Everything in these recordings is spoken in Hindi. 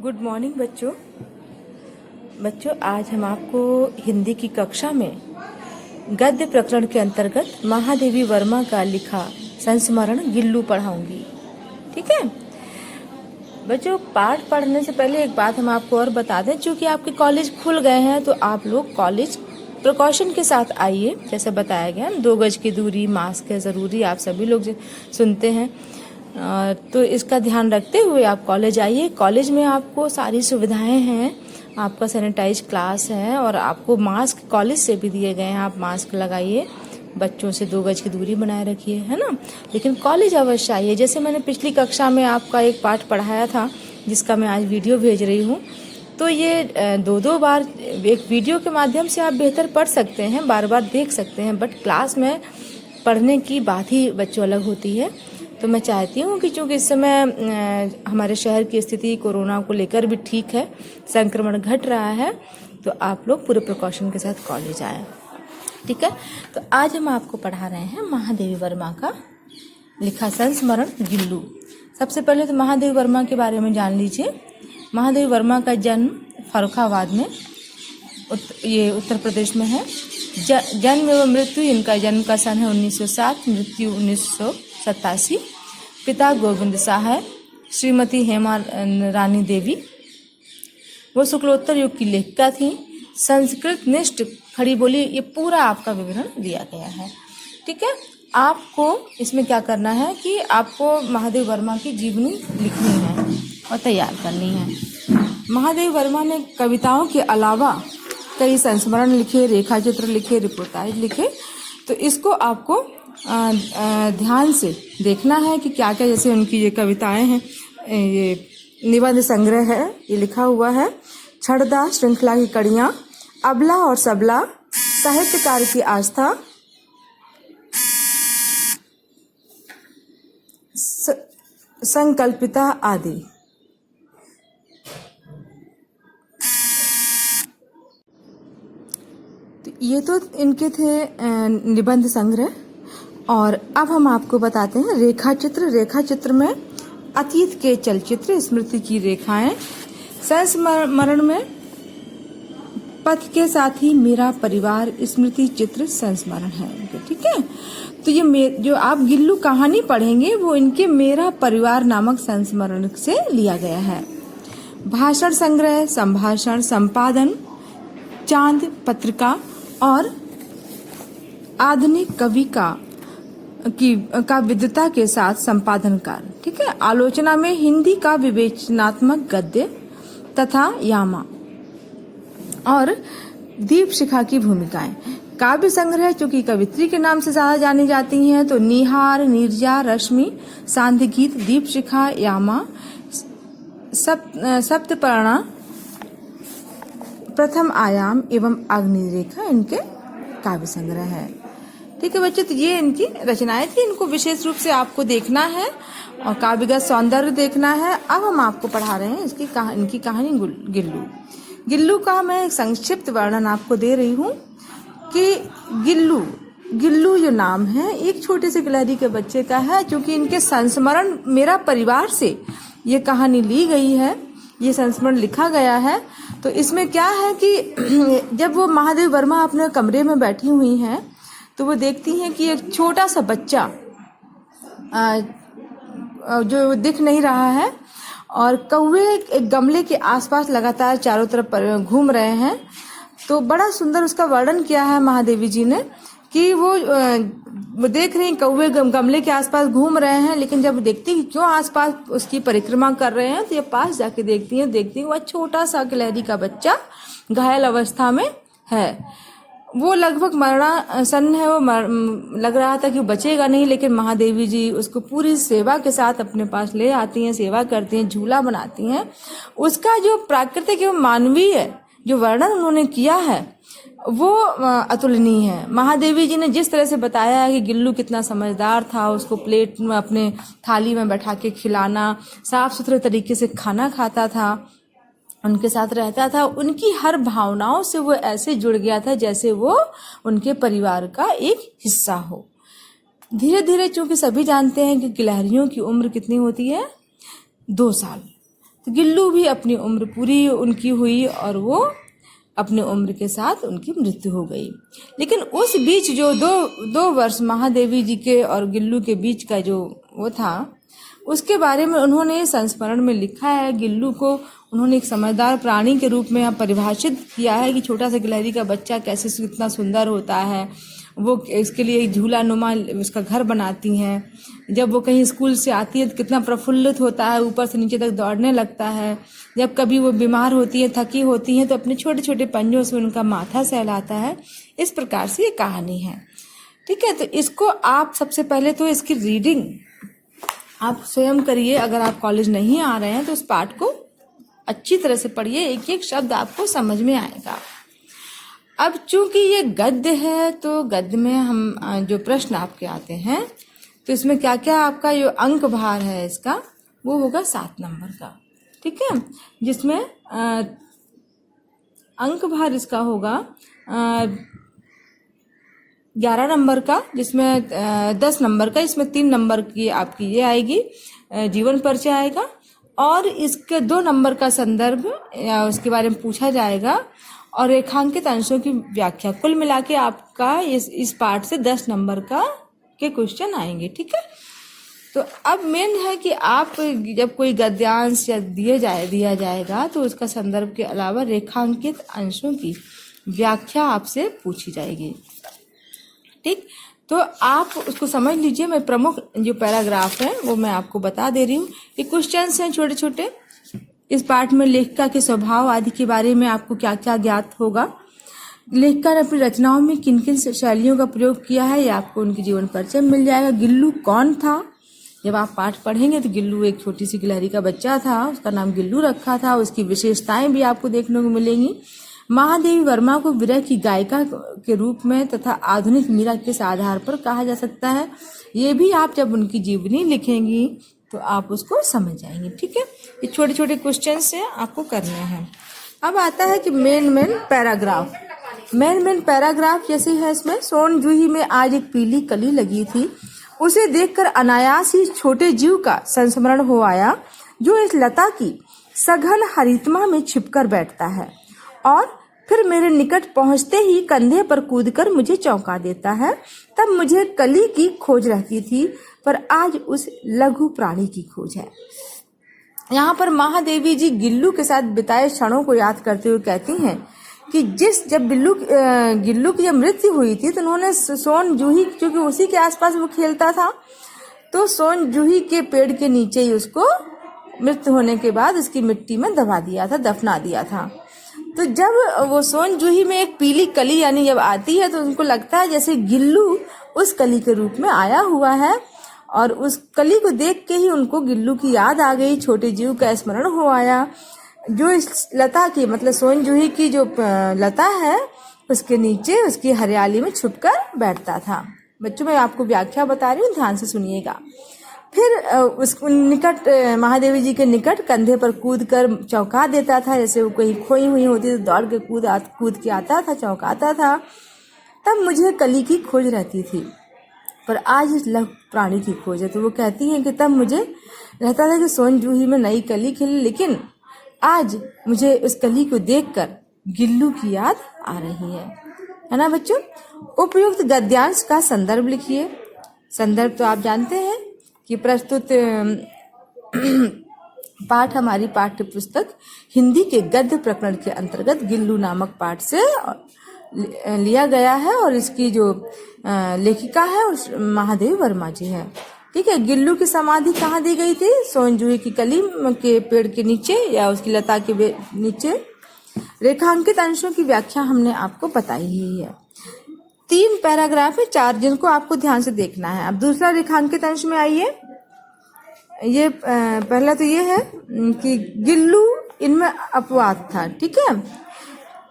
गुड मॉर्निंग बच्चों आज हम आपको हिंदी की कक्षा में गद्य प्रकरण के अंतर्गत महादेवी वर्मा का लिखा संस्मरण गिल्लू पढ़ाऊंगी। ठीक है बच्चों, पाठ पढ़ने से पहले एक बात हम आपको और बता दें, चूंकि आपके कॉलेज खुल गए हैं तो आप लोग कॉलेज प्रिकॉशन के साथ आइए। जैसे बताया गया 2 गज की दूरी, मास्क है ज़रूरी, आप सभी लोग सुनते हैं, तो इसका ध्यान रखते हुए आप कॉलेज आइए। कॉलेज में आपको सारी सुविधाएं हैं, आपका सैनिटाइज क्लास है और आपको मास्क कॉलेज से भी दिए गए हैं। आप मास्क लगाइए, बच्चों से 2 गज की दूरी बनाए रखिए, है ना। लेकिन कॉलेज अवश्य आइए। जैसे मैंने पिछली कक्षा में आपका एक पाठ पढ़ाया था जिसका मैं आज वीडियो भेज रही हूँ, तो ये 2-2 बार एक वीडियो के माध्यम से आप बेहतर पढ़ सकते हैं, बार बार देख सकते हैं, बट क्लास में पढ़ने की बात ही बच्चों अलग होती है। तो मैं चाहती हूँ कि चूँकि इस समय हमारे शहर की स्थिति कोरोना को लेकर भी ठीक है, संक्रमण घट रहा है, तो आप लोग पूरे प्रिकॉशन के साथ कॉलेज आएँ। ठीक है, तो आज हम आपको पढ़ा रहे हैं महादेवी वर्मा का लिखा संस्मरण गिल्लू। सबसे पहले तो महादेवी वर्मा के बारे में जान लीजिए। महादेवी वर्मा का जन्म फर्रुखाबाद में ये उत्तर प्रदेश में है। जन्म एवं मृत्यु, इनका जन्म का सन है 1907, मृत्यु 1987। पिता गोविंद शाह है, श्रीमती हेमा रानी देवी, वो शुक्लोत्तर युग की लेखिका थी। संस्कृत निष्ठ, खड़ी बोली, ये पूरा आपका विवरण दिया गया है। ठीक है, आपको इसमें क्या करना है कि आपको महादेवी वर्मा की जीवनी लिखनी है और तैयार करनी है। महादेवी वर्मा ने कविताओं के अलावा कई संस्मरण लिखे, रेखाचित्र लिखे, रिपोर्टाज लिखे, तो इसको आपको ध्यान से देखना है कि क्या क्या, जैसे उनकी ये कविताएं हैं, ये निबंध संग्रह है, ये लिखा हुआ है। छड़दा श्रृंखला की कड़ियाँ, अबला और सबला, साहित्यकार की आस्था, संकल्पिता आदि। तो ये तो इनके थे निबंध संग्रह। और अब हम आपको बताते हैं रेखाचित्र। रेखाचित्र में अतीत के चलचित्र, स्मृति की रेखाएं। संस्मरण में पथ के साथ ही मेरा परिवार, स्मृति चित्र संस्मरण है। ठीक है, तो ये जो आप गिल्लू कहानी पढ़ेंगे वो इनके मेरा परिवार नामक संस्मरण से लिया गया है। भाषण संग्रह, संभाषण, संपादन, चांद पत्रिका और आधुनिक कवि का विद्वता के साथ संपादन कार्य। ठीक है, आलोचना में हिंदी का विवेचनात्मक गद्य तथा यामा और दीप शिखा की भूमिकाएं। काव्य संग्रह, चूंकि कवित्री के नाम से ज्यादा जानी जाती हैं, तो निहार, नीरजा, रश्मि, सांध्य गीत, दीप शिखा, यामा, सप्तपर्णा, प्रथम आयाम एवं अग्निरेखा इनके काव्य संग्रह है। ठीक है बच्चों, तो ये इनकी रचनाएं थी, इनको विशेष रूप से आपको देखना है और काव्यगत सौंदर्य देखना है। अब हम आपको पढ़ा रहे हैं इनकी कहानी गिल्लू। गिल्लू का मैं एक संक्षिप्त वर्णन आपको दे रही हूँ कि गिल्लू जो नाम है एक छोटे से गिलहरी के बच्चे का है। क्योंकि इनके संस्मरण मेरा परिवार से ये कहानी ली गई है, ये संस्मरण लिखा गया है। तो इसमें क्या है कि जब वो महादेवी वर्मा अपने कमरे में बैठी हुई हैं तो वो देखती हैं कि एक छोटा सा बच्चा जो दिख नहीं रहा है और कौवे एक गमले के आसपास लगातार चारों तरफ घूम रहे हैं। तो बड़ा सुंदर उसका वर्णन किया है महादेवी जी ने कि वो देख रही कौवे गमले के आसपास घूम रहे हैं, लेकिन जब देखती हैं कि क्यों आसपास उसकी परिक्रमा कर रहे हैं तो ये पास जाके देखती हैं वह छोटा सा गिलहरी का बच्चा घायल अवस्था में है। वो लगभग मरणासन्न है, वो लग रहा था कि वो बचेगा नहीं, लेकिन महादेवी जी उसको पूरी सेवा के साथ अपने पास ले आती हैं, सेवा करती हैं, झूला बनाती हैं। उसका जो प्राकृतिक एवं मानवीय जो वर्णन उन्होंने किया है वो अतुलनीय है। महादेवी जी ने जिस तरह से बताया है कि गिल्लू कितना समझदार था, उसको प्लेट में अपने थाली में बैठा के खिलाना, साफ सुथरे तरीके से खाना खाता था, उनके साथ रहता था, उनकी हर भावनाओं से वो ऐसे जुड़ गया था जैसे वो उनके परिवार का एक हिस्सा हो। धीरे धीरे, चूंकि सभी जानते हैं कि गिलहरियों की उम्र कितनी होती है, 2 साल, तो गिल्लू भी अपनी उम्र पूरी उनकी हुई और वो अपने उम्र के साथ उनकी मृत्यु हो गई। लेकिन उस बीच जो दो वर्ष महादेवी जी के और गिल्लू के बीच का जो वो था, उसके बारे में उन्होंने संस्मरण में लिखा है। गिल्लू को उन्होंने एक समझदार प्राणी के रूप में परिभाषित किया है कि छोटा सा गिलहरी का बच्चा कैसे कितना सुंदर होता है। वो इसके लिए एक झूला नुमा उसका घर बनाती हैं। जब वो कहीं स्कूल से आती है तो कितना प्रफुल्लित होता है, ऊपर से नीचे तक दौड़ने लगता है। जब कभी वो बीमार होती है, थकी होती है, तो अपने छोटे छोटे पंजों से उनका माथा सहलाता है। इस प्रकार से ये कहानी है। ठीक है, तो इसको आप सबसे पहले तो इसकी रीडिंग आप स्वयं करिए। अगर आप कॉलेज नहीं आ रहे हैं तो उस पाठ को अच्छी तरह से पढ़िए, एक एक शब्द आपको समझ में आएगा। अब चूंकि ये गद्य है तो गद्य में हम जो प्रश्न आपके आते हैं तो इसमें क्या क्या आपका जो अंक भार है इसका वो होगा 7 नंबर का। ठीक है, जिसमें अंक भार इसका होगा 11 नंबर का, जिसमें 10 नंबर का, इसमें 3 नंबर की आपकी ये आएगी जीवन परिचय आएगा और इसके 2 नंबर का संदर्भ या उसके बारे में पूछा जाएगा और रेखांकित अंशों की व्याख्या। कुल मिला के आपका इस पार्ट से 10 नंबर का के क्वेश्चन आएंगे। ठीक है, तो अब मेन है कि आप जब कोई गद्यांश या दिया जाएगा तो उसका संदर्भ के अलावा रेखांकित अंशों की व्याख्या आपसे पूछी जाएगी। ठीक, तो आप उसको समझ लीजिए। मैं प्रमुख जो पैराग्राफ है वो मैं आपको बता दे रही हूँ। ये क्वेश्चंस हैं छोटे छोटे। इस पाठ में लेखिका के स्वभाव आदि के बारे में आपको क्या क्या ज्ञात होगा, लेखिका ने अपनी रचनाओं में किन किन शैलियों का प्रयोग किया है, ये आपको उनकी जीवन परिचय मिल जाएगा। गिल्लू कौन था, जब आप पाठ पढ़ेंगे तो गिल्लू एक छोटी सी गिलहरी का बच्चा था, उसका नाम गिल्लू रखा था। उसकी विशेषताएं भी आपको देखने को मिलेंगी। महादेवी वर्मा को विरह की गायिका के रूप में तथा आधुनिक मीरा के आधार पर कहा जा सकता है। ये भी आप जब उनकी जीवनी लिखेंगी तो आप उसको समझ जाएंगे। ठीक है, ये छोटे छोटे क्वेश्चन से आपको करने हैं। अब आता है कि मेन पैराग्राफ। मेन पैराग्राफ जैसे है इसमें, सोन जूही में आज एक पीली कली लगी थी, उसे देखकर अनायास ही छोटे जीव का संस्मरण हो आया जो इस लता की सघन हरितमा में छिपकर बैठता है और फिर मेरे निकट पहुंचते ही कंधे पर कूदकर मुझे चौंका देता है। तब मुझे कली की खोज रहती थी, पर आज उस लघु प्राणी की खोज है। यहाँ पर महादेवी जी गिल्लू के साथ बिताए क्षणों को याद करते हुए कहती हैं कि जब गिल्लू की जब मृत्यु हुई थी तो उन्होंने सोन जूही, क्योंकि उसी के आसपास वो खेलता था, तो सोन जूही के पेड़ के नीचे ही उसको मृत्यु होने के बाद उसकी मिट्टी में दबा दिया था, दफना दिया था। तो जब वो सोन जूही में एक पीली कली यानी जब आती है तो उनको लगता है जैसे गिल्लू उस कली के रूप में आया हुआ है और उस कली को देख के ही उनको गिल्लू की याद आ गई, छोटे जीव का स्मरण हो आया जो इस लता की, मतलब सोन जूही की जो लता है उसके नीचे उसकी हरियाली में छुपकर बैठता था। बच्चों मैं आपको व्याख्या बता रही हूँ, ध्यान से सुनिएगा। फिर उस निकट महादेवी जी के निकट कंधे पर कूदकर चौंका देता था, जैसे वो कहीं खोई हुई होती तो दौड़ के कूद के आता था, चौंकाता था। तब मुझे कली की खोज रहती थी, पर आज इस लघु प्राणी की खोज है। तो वो कहती हैं कि तब मुझे रहता था कि सोन जूही में नई कली खिली, लेकिन आज मुझे उस कली को देखकर गिल्लू की याद आ रही है ना बच्चों। उपयुक्त गद्यांश का संदर्भ लिखिए। संदर्भ तो आप जानते हैं कि प्रस्तुत पाठ हमारी पाठ्य पुस्तक हिंदी के गद्य प्रकरण के अंतर्गत गिल्लू नामक पाठ से लिया गया है और इसकी जो लेखिका है उस महादेवी वर्मा जी है। ठीक है, गिल्लू की समाधि कहाँ दी गई थी? सोन जूही की कली के पेड़ के नीचे या उसकी लता के नीचे। रेखांकित अंशों की व्याख्या हमने आपको बताई ही है। 3 पैराग्राफ है, 4 जिनको आपको ध्यान से देखना है। अब दूसरा रेखांकित अंश में आइए। ये पहला तो ये है कि गिल्लू इनमें अपवाद था। ठीक है,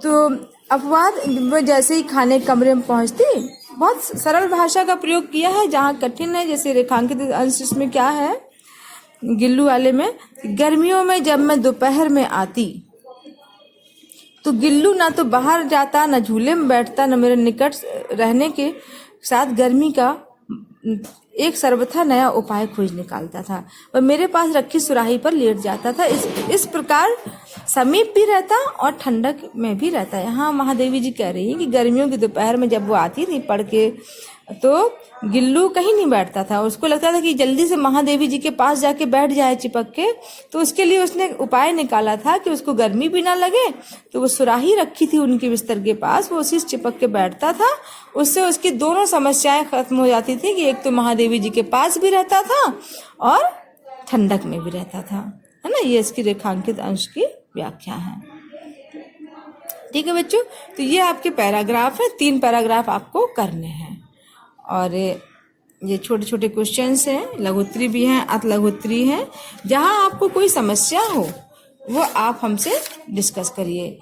तो अपवाद जैसे ही खाने कमरे में पहुंचती, बहुत सरल भाषा का प्रयोग किया है, जहाँ कठिन है। जैसे रेखांकित अंश इसमें क्या है गिल्लू वाले में, गर्मियों में जब मैं दोपहर में आती तो गिल्लू ना तो बाहर जाता, ना झूले में बैठता, ना मेरे निकट रहने के साथ गर्मी का एक सर्वथा नया उपाय खोज निकालता था। वह मेरे पास रखी सुराही पर लेट जाता था। इस प्रकार समीप भी रहता और ठंडक में भी रहता। यहाँ महादेवी जी कह रही है कि गर्मियों की दोपहर में जब वो आती थी पढ़ के, तो गिल्लू कहीं नहीं बैठता था। उसको लगता था कि जल्दी से महादेवी जी के पास जाके बैठ जाए चिपक के। तो उसके लिए उसने उपाय निकाला था कि उसको गर्मी भी ना लगे, तो वो सुराही रखी थी उनके बिस्तर के पास, वो उसी से चिपक के बैठता था। उससे उसकी दोनों समस्याएं खत्म हो जाती थी कि एक तो महादेवी जी के पास भी रहता था और ठंडक में भी रहता था, है ना। ये इसकी रेखांकित अंश की व्याख्या है। ठीक है बच्चों, तो ये आपके पैराग्राफ है। 3 पैराग्राफ आपको करने हैं और ये छोटे छोटे क्वेश्चंस हैं, लघुत्तरी भी हैं, अति लघुत्तरी हैं। जहां आपको कोई समस्या हो वो आप हमसे डिस्कस करिए।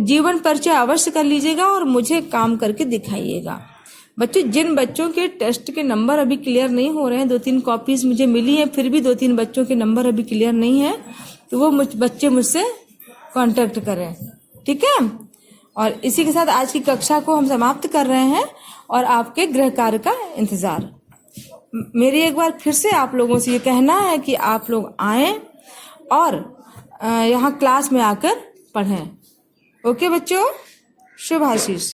जीवन परिचय अवश्य कर लीजिएगा और मुझे काम करके दिखाइएगा। बच्चों, जिन बच्चों के टेस्ट के नंबर अभी क्लियर नहीं हो रहे हैं, 2-3 कॉपीज मुझे मिली हैं, फिर भी 2-3 बच्चों के नंबर अभी क्लियर नहीं है, तो वो बच्चे मुझसे कांटेक्ट करें, ठीक है। और इसी के साथ आज की कक्षा को हम समाप्त कर रहे हैं और आपके गृह कार्य का इंतजार। मेरी एक बार फिर से आप लोगों से ये कहना है कि आप लोग आएं और यहाँ क्लास में आकर पढ़ें। ओके बच्चों, शुभ आशीष।